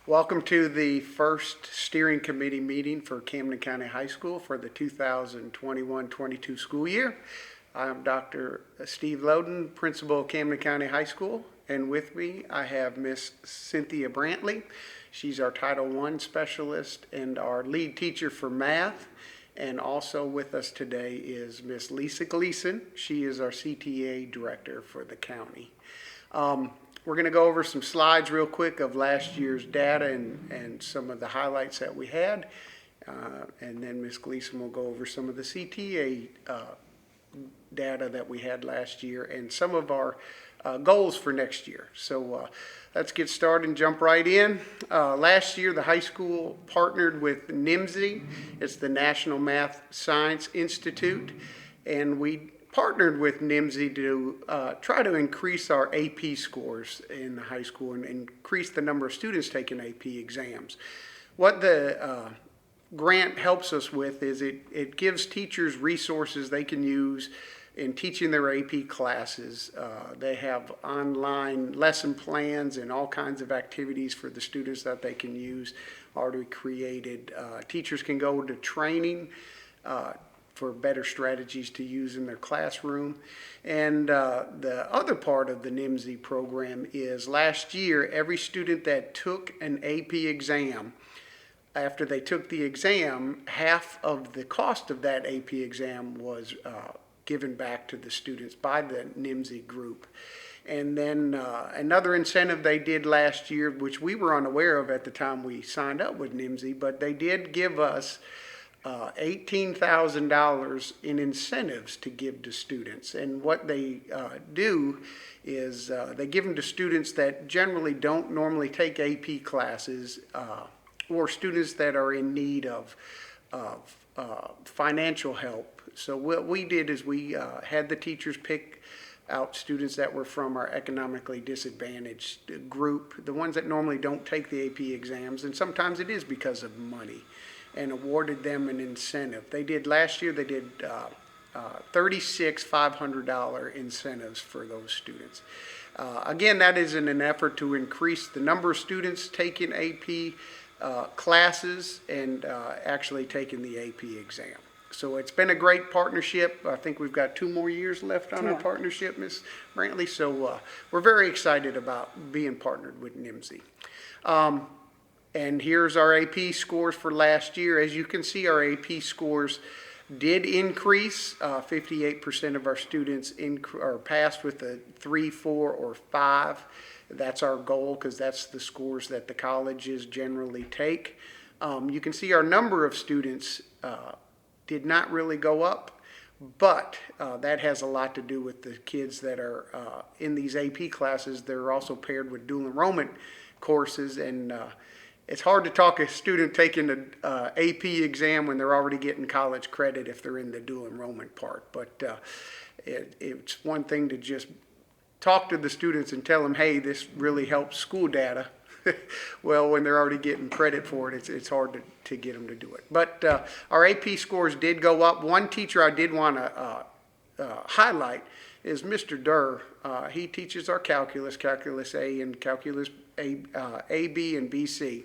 Welcome to the first steering committee meeting for Camden County High School for the 2021-22 school year. I'm Dr. Steve Loden, principal of Camden County High School, and with me I have Miss Cynthia Brantley. She's our Title I specialist and our lead teacher for math. And also with us today is Miss Lisa Gleason. She is our CTAE director for the county. We're going to go over some slides real quick of last year's data and some of the highlights that we had. And then Ms. Gleason will go over some of the CTAE data that we had last year and some of our goals for next year. So let's get started and jump right in. Last year, the high school partnered with NMSI. It's the National Math Science Institute. And we partnered with NMSI to try to increase our AP scores in the high school and increase the number of students taking AP exams. What the grant helps us with is it gives teachers resources they can use in teaching their AP classes. They have online lesson plans and all kinds of activities for the students that they can use already created. Teachers can go to training for better strategies to use in their classroom. And the other part of the NMSI program is last year, every student that took an AP exam, after they took the exam, half of the cost of that AP exam was given back to the students by the NMSI group. And then another incentive they did last year, which we were unaware of at the time we signed up with NMSI, but they did give us $18,000 in incentives to give to students. And what they do is they give them to students that generally don't normally take AP classes or students that are in need of financial help. So what we did is we had the teachers pick out students that were from our economically disadvantaged group, the ones that normally don't take the AP exams, and sometimes it is because of money, and awarded them an incentive. They did last year, they did 36 $500 incentives for those students. Again, that is in an effort to increase the number of students taking AP classes and actually taking the AP exam. So it's been a great partnership. I think we've got 2 more years left on our partnership, Ms. Brantley. So we're very excited about being partnered with NMSI. And here's our AP scores for last year. As you can see, our AP scores did increase. 58% of our students are passed with a 3, 4, or 5. That's our goal because that's the scores that the colleges generally take. You can see our number of students did not really go up, but that has a lot to do with the kids that are in these AP classes. They're also paired with dual enrollment courses, and it's hard to talk a student taking an AP exam when they're already getting college credit if they're in the dual enrollment part. But it's one thing to just talk to the students and tell them, hey, this really helps school data. Well, when they're already getting credit for it, it's hard to get them to do it. But our AP scores did go up. One teacher I did want to highlight is Mr. Durr. He teaches our Calculus A and Calculus A, B, and BC.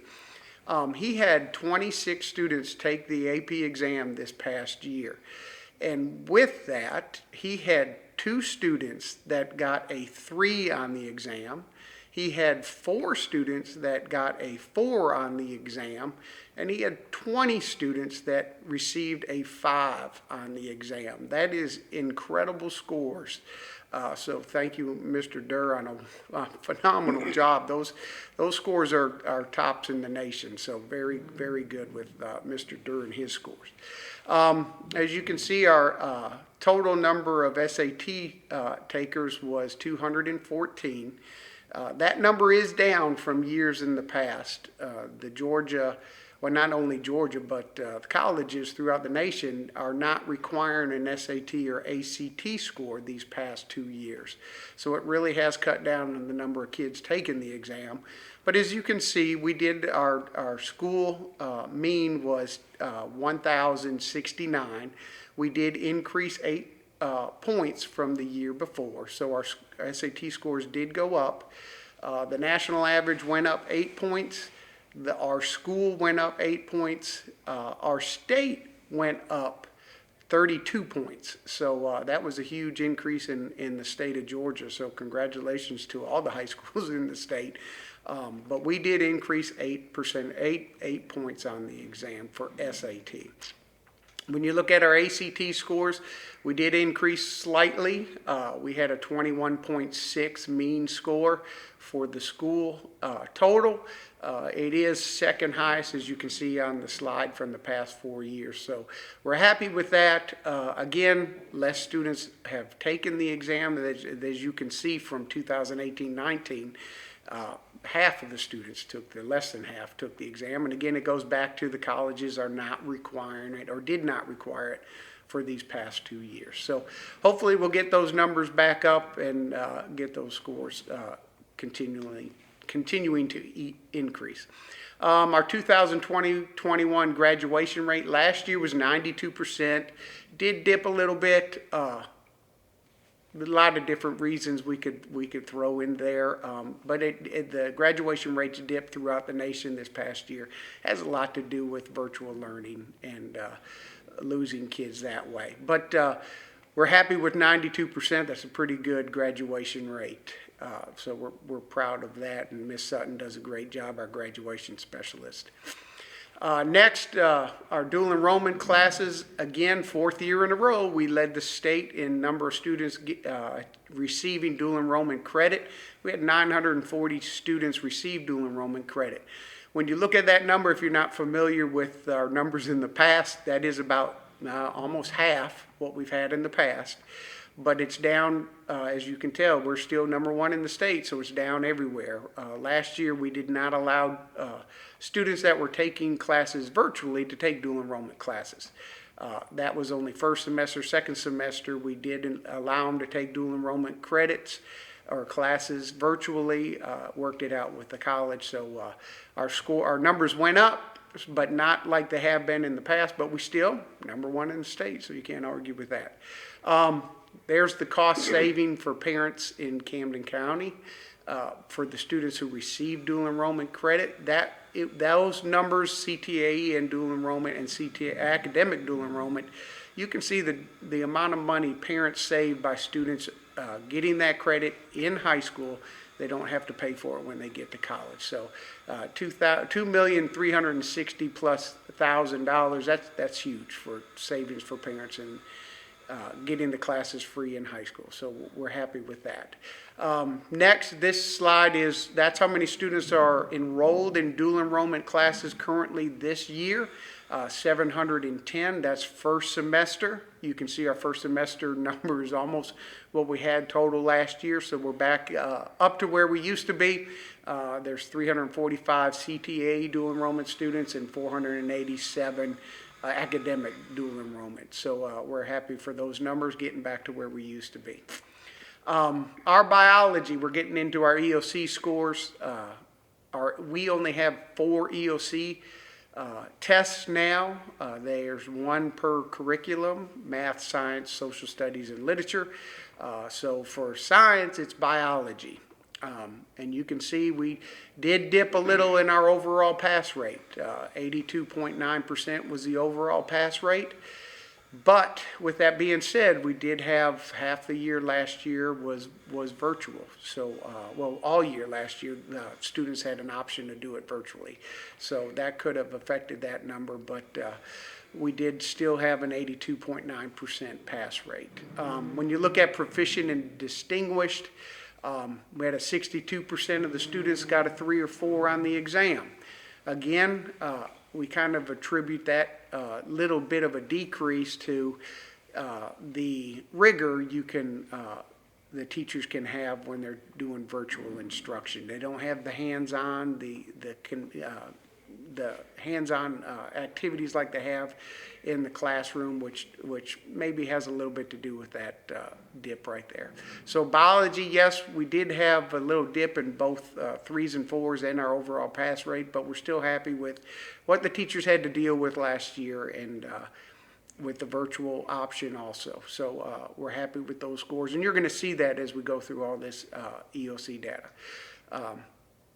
He had 26 students take the AP exam this past year. And with that, he had 2 students that got a 3 on the exam. He had 4 students that got a 4 on the exam, and he had 20 students that received a 5 on the exam. That is incredible scores. So thank you, Mr. Durr, on a phenomenal job. Those scores are tops in the nation, so very, very good with Mr. Durr and his scores. As you can see, our total number of SAT takers was 214. That number is down from years in the past. The Georgia, well, not only Georgia, but colleges throughout the nation are not requiring an SAT or ACT score these past 2 years. So it really has cut down on the number of kids taking the exam. But as you can see, we did our school mean was 1,069. We did increase 8 points from the year before. So our SAT scores did go up. The national average went up 8 points. Our school went up 8 points. Our state went up 32 points. So that was a huge increase in the state of Georgia. So congratulations to all the high schools in the state. But we did increase 8%, 8 points on the exam for SAT. When you look at our ACT scores, we did increase slightly. We had a 21.6 mean score for the school total. It is second highest, as you can see on the slide, from the past 4 years. So we're happy with that. Again, less students have taken the exam. As you can see from 2018-19, half of the students less than half took the exam. And again, it goes back to the colleges are not requiring it, or did not require it, for these past 2 years. So hopefully we'll get those numbers back up and get those scores continuing to increase. Our 2020-21 graduation rate last year was 92%. Did dip a little bit. A lot of different reasons we could throw in there, but the graduation rates dipped throughout the nation this past year. Has a lot to do with virtual learning and losing kids that way. But we're happy with 92%. That's a pretty good graduation rate. So we're proud of that, and Miss Sutton does a great job, our graduation specialist. Next, our dual enrollment classes. Again, 4th year in a row, we led the state in number of students receiving dual enrollment credit. We had 940 students receive dual enrollment credit. When you look at that number, if you're not familiar with our numbers in the past, that is about almost half what we've had in the past. But it's down, as you can tell, we're still number 1 in the state, so it's down everywhere. Last year, we did not allow students that were taking classes virtually to take dual enrollment classes. That was only first semester. Second semester, we did allow them to take dual enrollment credits or classes virtually, worked it out with the college. So our numbers went up, but not like they have been in the past, but we still number 1 in the state, so you can't argue with that. There's the cost saving for parents in Camden County for the students who receive dual enrollment credit. Those numbers, CTAE and dual enrollment and CTAE academic dual enrollment, you can see the amount of money parents save by students getting that credit in high school. They don't have to pay for it when they get to college. So $2,360,000+, that's huge for savings for parents and getting the classes free in high school. So we're happy with that. Next, this slide that's how many students are enrolled in dual enrollment classes currently this year. 710, that's first semester. You can see our first semester number is almost what we had total last year, so we're back up to where we used to be. There's 345 CTAE dual enrollment students and 487 academic dual enrollment. So we're happy for those numbers, getting back to where we used to be. Our biology, we're getting into our EOC scores. We only have 4 EOC tests now. There's 1 per curriculum: math, science, social studies, and literature. So for science, it's biology. And you can see we did dip a little in our overall pass rate. 82.9% was the overall pass rate. But with that being said, we did have half the year last year was virtual. So, all year last year, students had an option to do it virtually. So that could have affected that number, but we did still have an 82.9% pass rate. When you look at proficient and distinguished, we had a 62% of the students got a 3 or 4 on the exam. Again, we kind of attribute that little bit of a decrease to the rigor the teachers can have when they're doing virtual instruction. They don't have the hands-on, the hands-on activities like they have in the classroom, which maybe has a little bit to do with that dip right there. So biology, yes, we did have a little dip in both 3s and 4s and our overall pass rate, but we're still happy with what the teachers had to deal with last year and with the virtual option also. So we're happy with those scores, and you're going to see that as we go through all this EOC data.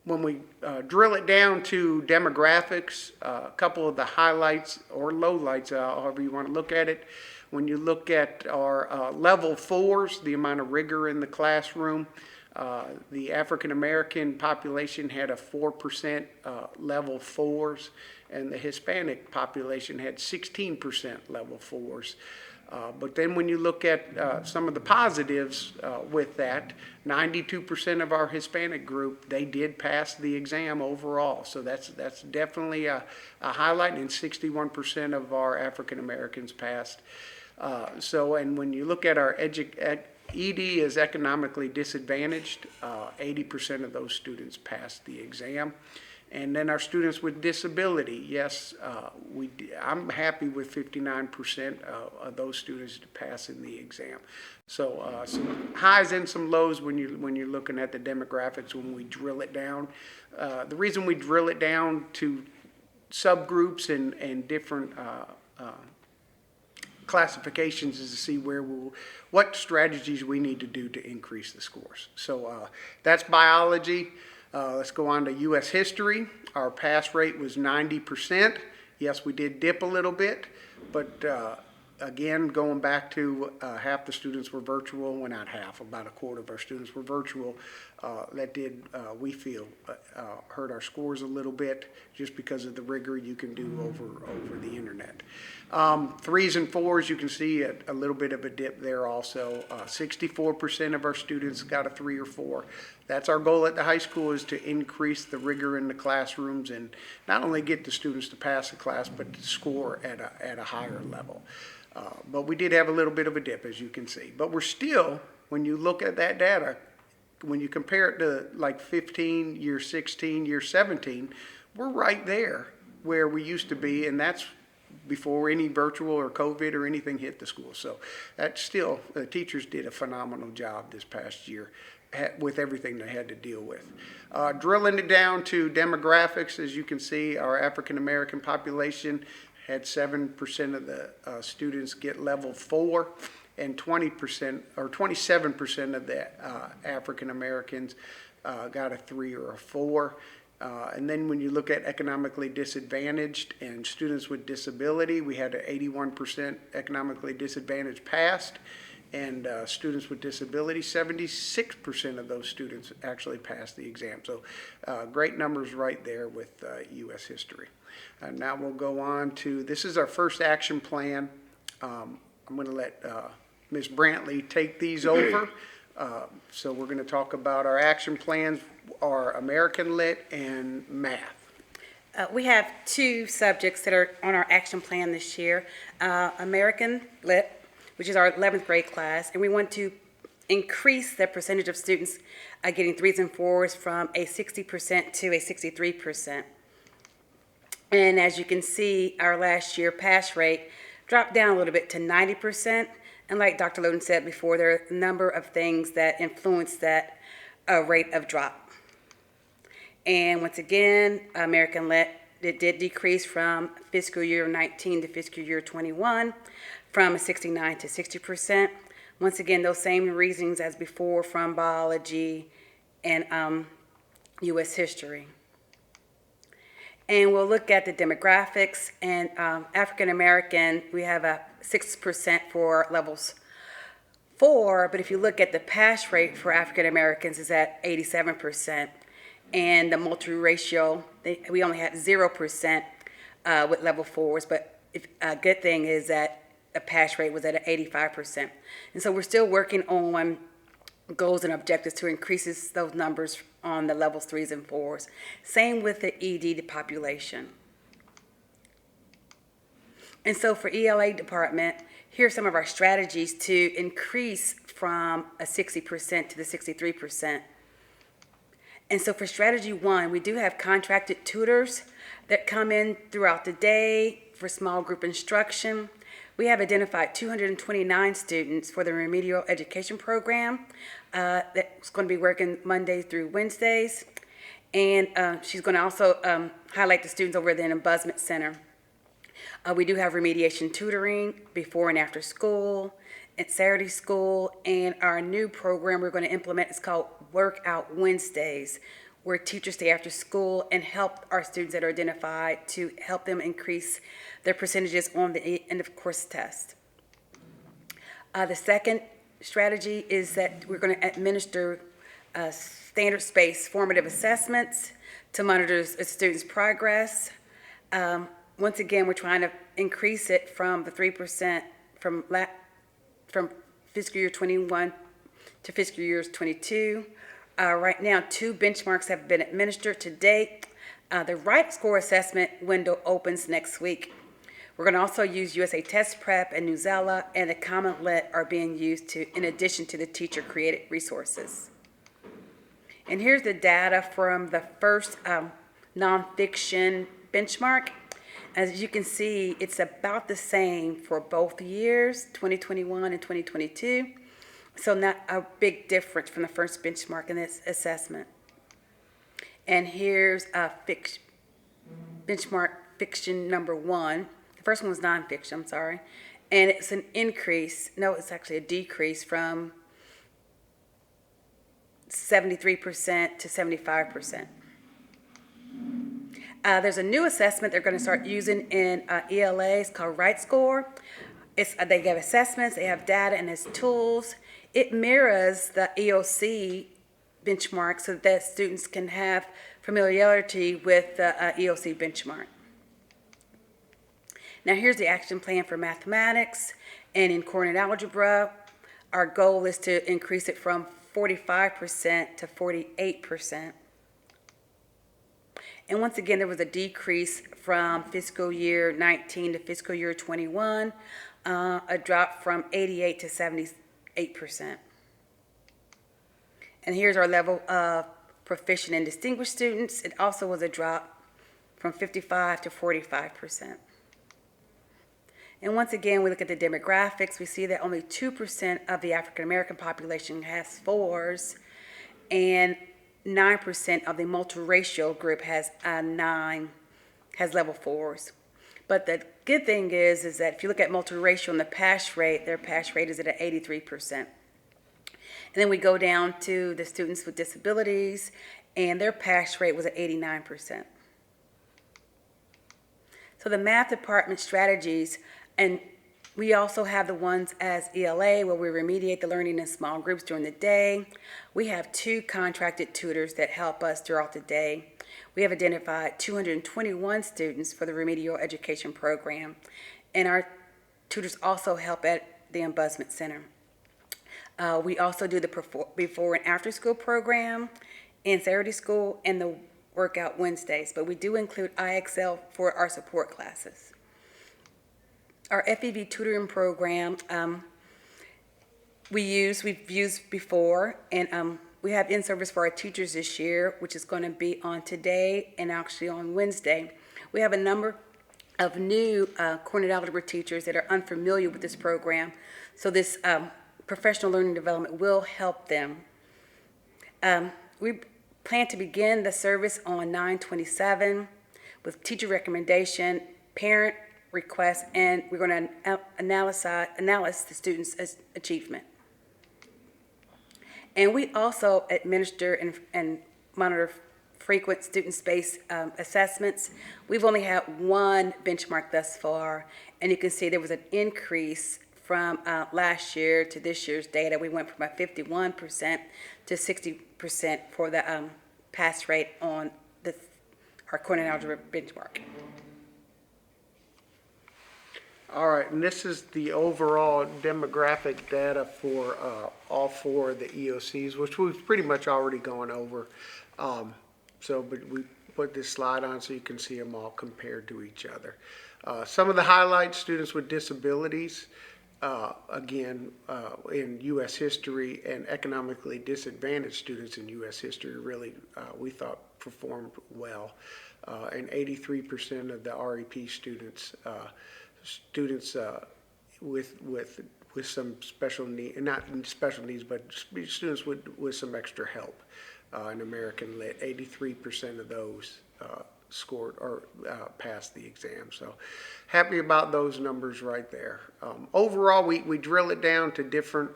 when we drill it down to demographics, a couple of the highlights or lowlights, however you want to look at it. When you look at our level 4s, the amount of rigor in the classroom, the African American population had a 4% level 4s, and the Hispanic population had 16% level 4s. But then when you look at some of the positives with that, 92% of our Hispanic group, they did pass the exam overall. So that's definitely a highlight, and 61% of our African Americans passed. And when you look at our ED is economically disadvantaged, 80% of those students passed the exam. And then our students with disability, yes, I'm happy with 59% of those students passing the exam. So some highs and some lows when you're looking at the demographics when we drill it down. The reason we drill it down to subgroups and different classifications is to see what strategies we need to do to increase the scores. So that's biology. Let's go on to U.S. history. Our pass rate was 90%. Yes, we did dip a little bit, but again, going back to half the students were virtual, well, not half, about a quarter of our students were virtual. That did, we feel, hurt our scores a little bit just because of the rigor you can do over the internet. 3s and 4s, you can see a little bit of a dip there also. 64% of our students got a 3 or 4. That's our goal at the high school, is to increase the rigor in the classrooms and not only get the students to pass the class, but to score at a higher level. But we did have a little bit of a dip, as you can see. But we're still, when you look at that data, when you compare it to like 15, year 16, year 17, we're right there where we used to be, and that's before any virtual or COVID or anything hit the school. So that's still, the teachers did a phenomenal job this past year with everything they had to deal with. Drilling it down to demographics, as you can see, our African American population had 7% of the students get level 4, and 20% or 27% of the African Americans got a 3 or a 4. And then when you look at economically disadvantaged and students with disability, we had an 81% economically disadvantaged passed, and students with disability, 76% of those students actually passed the exam. So great numbers right there with U.S. history. Now we'll go on to, this is our first action plan. I'm going to let Ms. Brantley take these over. So we're going to talk about our action plans, our American Lit and math. We have 2 subjects that are on our action plan this year. American Lit, which is our 11th grade class, and we want to increase the percentage of students getting 3s and 4s from a 60% to a 63%. And as you can see, our last year pass rate dropped down a little bit to 90%. And like Dr. Loden said before, there are a number of things that influence that rate of drop. And once again, American Lit, it did decrease from fiscal year 19 to fiscal year 21, from 69 to 60%. Once again, those same reasons as before from biology and U.S. history. And we'll look at the demographics, and African American, we have a 6% for levels 4, but if you look at the pass rate for African Americans is at 87%, and the multiracial, we only have 0% with level 4s, but a good thing is that the pass rate was at 85%. And so we're still working on goals and objectives to increase those numbers on the levels 3s and 4s. Same with the ED population. And so for ELA department, here are some of our strategies to increase from a 60% to the 63%. And so for strategy 1, we do have contracted tutors that come in throughout the day for small group instruction. We have identified 229 students for the remedial education program that's going to be working Mondays through Wednesdays. And she's going to also highlight the students over there in the Ombudsman Center. We do have remediation tutoring before and after school, at Saturday school, and our new program we're going to implement is called Workout Wednesdays, where teachers stay after school and help our students that are identified to help them increase their percentages on the end of course test. The second strategy is that we're going to administer standard space formative assessments to monitor a student's progress. Once again, we're trying to increase it from the 3% from fiscal year 21 to fiscal years 22. Right now, 2 benchmarks have been administered to date. The right score assessment window opens next week. We're going to also use USA Test Prep and Newsella, and the Common Lit are being used in addition to the teacher-created resources. And here's the data from the first nonfiction benchmark. As you can see, it's about the same for both years, 2021 and 2022. So not a big difference from the first benchmark in this assessment. And here's benchmark fiction number 1. The first one was nonfiction, I'm sorry. And it's an increase, no, it's actually a decrease from 73% to 75%. There's a new assessment they're going to start using in ELA. It's called Right Score. They give assessments, they have data, and it's tools. It mirrors the EOC benchmark so that students can have familiarity with the EOC benchmark. Now here's the action plan for mathematics, and in coordinate algebra, our goal is to increase it from 45% to 48%. And once again, there was a decrease from fiscal year 19 to fiscal year 21, a drop from 88 to 78%. And here's our level of proficient and distinguished students. It also was a drop from 55 to 45%. And once again, we look at the demographics. We see that only 2% of the African American population has 4s, and 9% of the multiracial group has level 4s. But the good thing is that if you look at multiracial and the pass rate, their pass rate is at 83%. And then we go down to the students with disabilities, and their pass rate was at 89%. So the math department strategies, and we also have the ones as ELA where we remediate the learning in small groups during the day. We have 2 contracted tutors that help us throughout the day. We have identified 221 students for the remedial education program, and our tutors also help at the Ombudsman Center. We also do the before and after school program and Saturday school and the workout Wednesdays, but we do include IXL for our support classes. Our FEV Tutoring program, we've used before, and we have in-service for our teachers this year, which is going to be on today and actually on Wednesday. We have a number of new coordinate algebra teachers that are unfamiliar with this program, so this professional learning development will help them. We plan to begin the service on 9/27 with teacher recommendation, parent requests, and we're going to analyze the students' achievement. And we also administer and monitor frequent student-based assessments. We've only had 1 benchmark thus far, and you can see there was an increase from last year to this year's data. We went from a 51% to 60% for the pass rate on our coordinate algebra benchmark. All right, and this is the overall demographic data for all 4 of the EOCs, which we've pretty much already gone over. But we put this slide on so you can see them all compared to each other. Some of the highlights: students with disabilities, again, in U.S. history, and economically disadvantaged students in U.S. history really, we thought, performed well. And 83% of the REP students with some special need, not special needs, but students with some extra help in American Lit, 83% of those scored or passed the exam. So happy about those numbers right there. Overall, we drill it down to different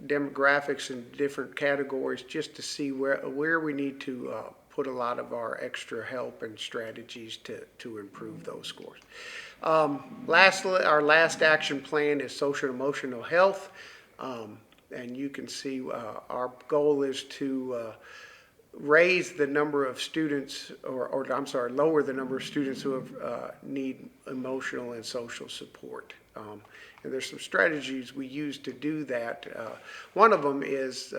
demographics and different categories just to see where we need to put a lot of our extra help and strategies to improve those scores. Lastly, our last action plan is social and emotional health. And you can see our goal is to raise the number of students, or I'm sorry, lower the number of students who have need emotional and social support. And there's some strategies we use to do that. One of them is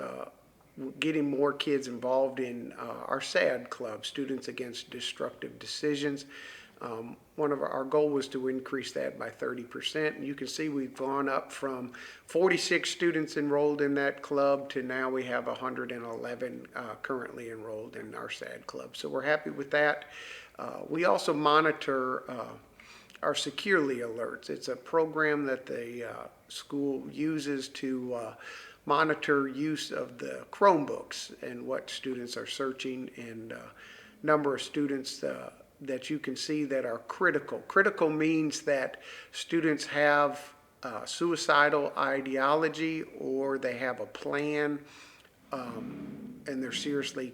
getting more kids involved in our SAD club, Students Against Destructive Decisions. One of our goal was to increase that by 30%. And you can see we've gone up from 46 students enrolled in that club to now we have 111 currently enrolled in our SAD club. So we're happy with that. We also monitor our Securely alerts. It's a program that the school uses to monitor use of the Chromebooks and what students are searching, and number of students that you can see that are critical. Critical means that students have suicidal ideology, or they have a plan and they're seriously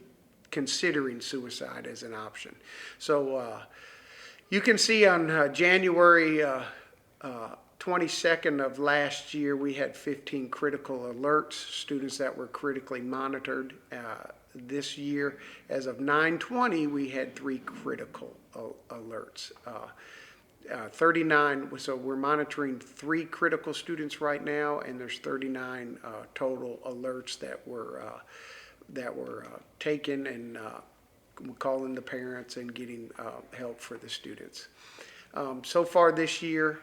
considering suicide as an option. So you can see on January 22nd of last year, we had 15 critical alerts, students that were critically monitored. This year, as of 9/20, we had 3 critical alerts. 39, so we're monitoring 3 critical students right now, and there's 39 total alerts that were taken, and calling the parents and getting help for the students. So far this year,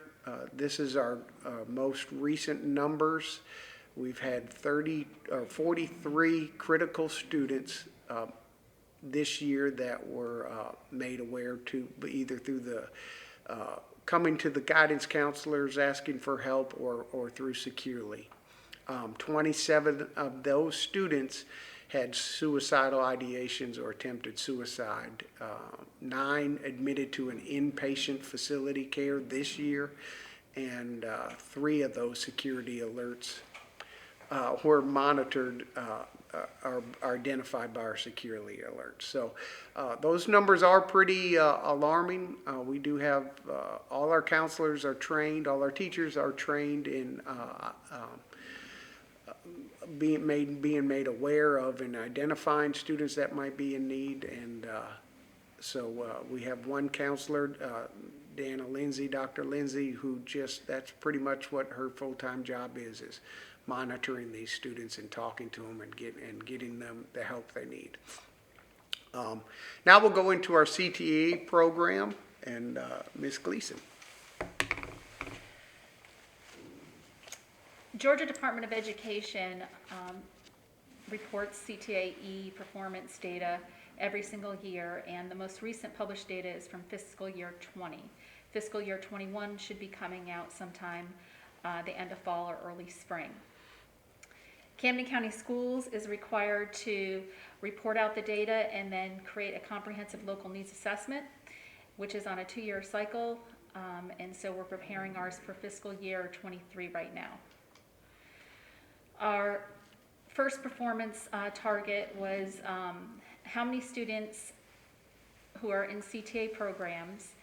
this is our most recent numbers. We've had 43 critical students this year that were made aware to either through the coming to the guidance counselors asking for help, or through Securely. 27 of those students had suicidal ideations or attempted suicide. 9 admitted to an inpatient facility care this year, and 3 of those security alerts were monitored, are identified by our Securely alerts. So those numbers are pretty alarming. We do have all our counselors are trained, all our teachers are trained in being made aware of and identifying students that might be in need. And so we have one counselor, Dr. Lindsay, who that's pretty much what her full-time job is monitoring these students and talking to them and getting them the help they need. Now we'll go into our CTAE program, and Ms. Gleason. Georgia Department of Education reports CTAE performance data every single year, and the most recent published data is from fiscal year 20. Fiscal year 21 should be coming out sometime the end of fall or early spring. Camden County Schools is required to report out the data and then create a comprehensive local needs assessment, which is on a 2-year cycle, and so we're preparing ours for fiscal year 23 right now. Our first performance target was how many students who are in CTA programs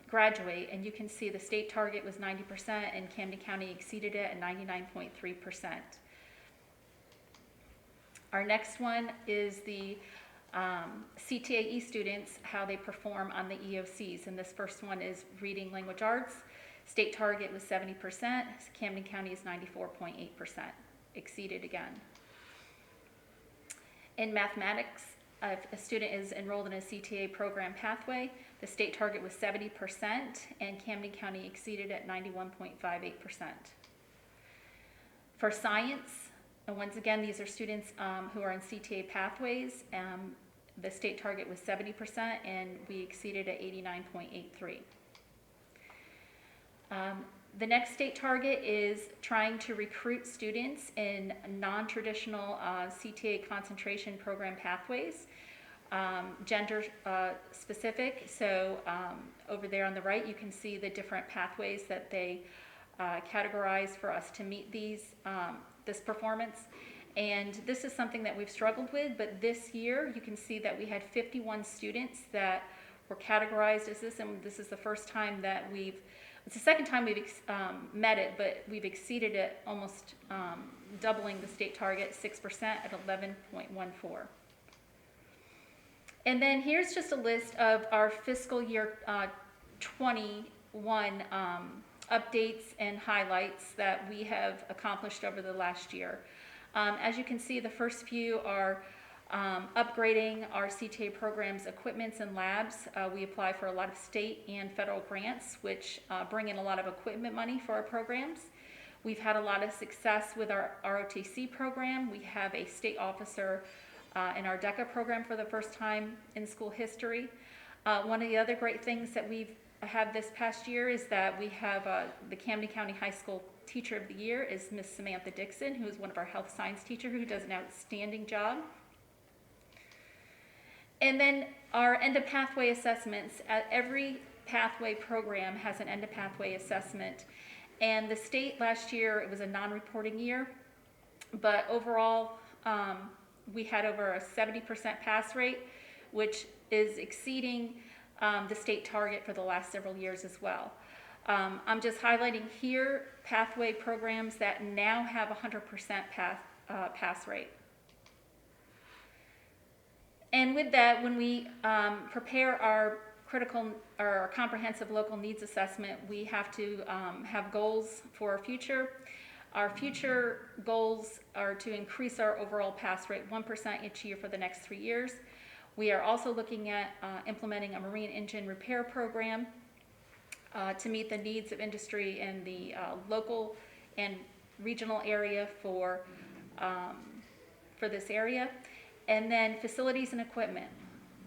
graduate, and you can see the state target was 90%, and Camden County exceeded it at 99.3%. Our next one is the CTAE students, how they perform on the EOCs, and this first one is reading language arts. State target was 70%, Camden County is 94.8%, exceeded again. In mathematics, if a student is enrolled in a CTA program pathway, the state target was 70%, and Camden County exceeded at 91.58%. For science, and once again, these are students who are in CTA pathways. The state target was 70%, and we exceeded at 89.83. The next state target is trying to recruit students in non-traditional CTA concentration program pathways, gender specific. So over there on the right, you can see the different pathways that they categorize for us to meet this performance. And this is something that we've struggled with, but this year you can see that we had 51 students that were categorized as this, and this is the first time that it's the second time we've met it, but we've exceeded it, almost doubling the state target, 6% at 11.14. And then here's just a list of our fiscal year 21 updates and highlights that we have accomplished over the last year. As you can see, the first few are upgrading our CTAE programs, equipments, and labs. We apply for a lot of state and federal grants, which bring in a lot of equipment money for our programs. We've had a lot of success with our ROTC program. We have a state officer in our DECA program for the first time in school history. One of the other great things that we've had this past year is that we have the Camden County High School Teacher of the Year is Miss Samantha Dixon, who is one of our health science teachers who does an outstanding job. And then our end of pathway assessments. Every pathway program has an end of pathway assessment. And the state last year, it was a non-reporting year, but overall we had over a 70% pass rate, which is exceeding the state target for the last several years as well. I'm just highlighting here pathway programs that now have 100% pass rate. And with that, when we prepare our our comprehensive local needs assessment, we have to have goals for our future. Our future goals are to increase our overall pass rate 1% each year for the next 3 years. We are also looking at implementing a marine engine repair program to meet the needs of industry in the local and regional area for this area. And then facilities and equipment.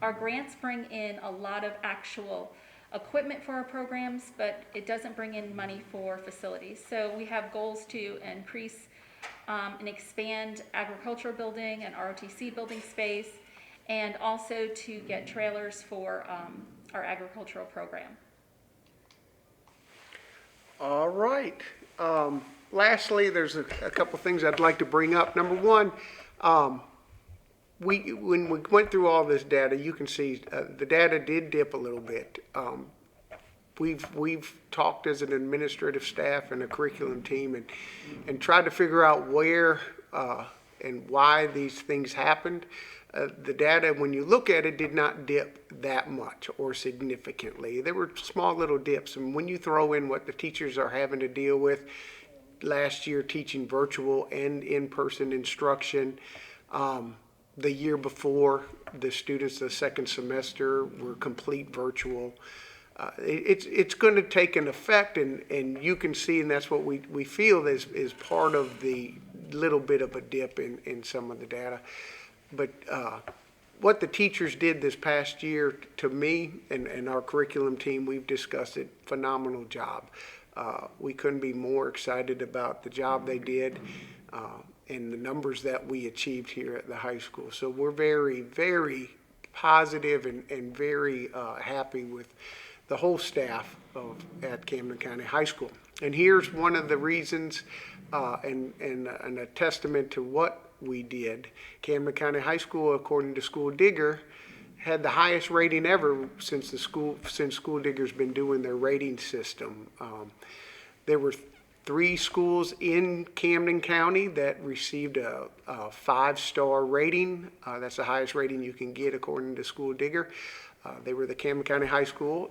Our grants bring in a lot of actual equipment for our programs, but it doesn't bring in money for facilities. So we have goals to increase and expand agricultural building and ROTC building space, and also to get trailers for our agricultural program. All right. Lastly, there's a couple things I'd like to bring up. Number one, when we went through all this data, you can see the data did dip a little bit. We've talked as an administrative staff and a curriculum team and tried to figure out where and why these things happened. The data, when you look at it, did not dip that much or significantly. There were small little dips, and when you throw in what the teachers are having to deal with last year, teaching virtual and in-person instruction, the year before, the students the second semester were complete virtual. It's going to take an effect, and you can see, and that's what we feel is part of the little bit of a dip in some of the data. But what the teachers did this past year, to me and our curriculum team, we've discussed it, phenomenal job. We couldn't be more excited about the job they did and the numbers that we achieved here at the high school. So we're very, very positive and very happy with the whole staff at Camden County High School. And here's one of the reasons and a testament to what we did. Camden County High School, according to School Digger, had the highest rating ever since School Digger's been doing their rating system. There were 3 schools in Camden County that received a 5-star rating. That's the highest rating you can get according to School Digger. They were the Camden County High School,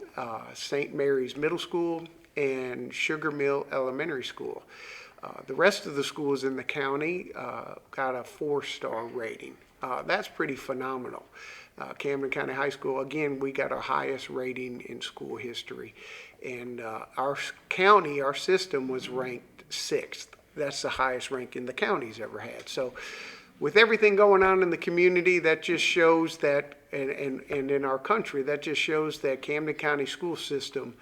St. Mary's Middle School, and Sugar Mill Elementary School. The rest of the schools in the county got a 4-star rating. That's pretty phenomenal. Camden County High School, again, we got our highest rating in school history. And our county, our system was ranked 6th. That's the highest ranking the county's ever had. So with everything going on in the community, that just shows that, and in our country, that just shows that Camden County school system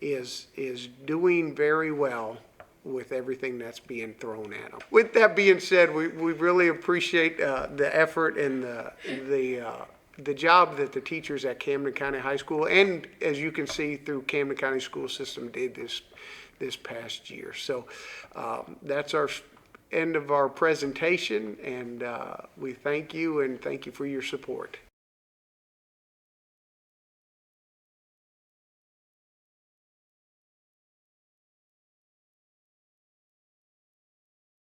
is doing very well with everything that's being thrown at them. With that being said, we really appreciate the effort and the job that the teachers at Camden County High School, and as you can see through Camden County school system, did this past year. So that's our end of our presentation, and we thank you and thank you for your support.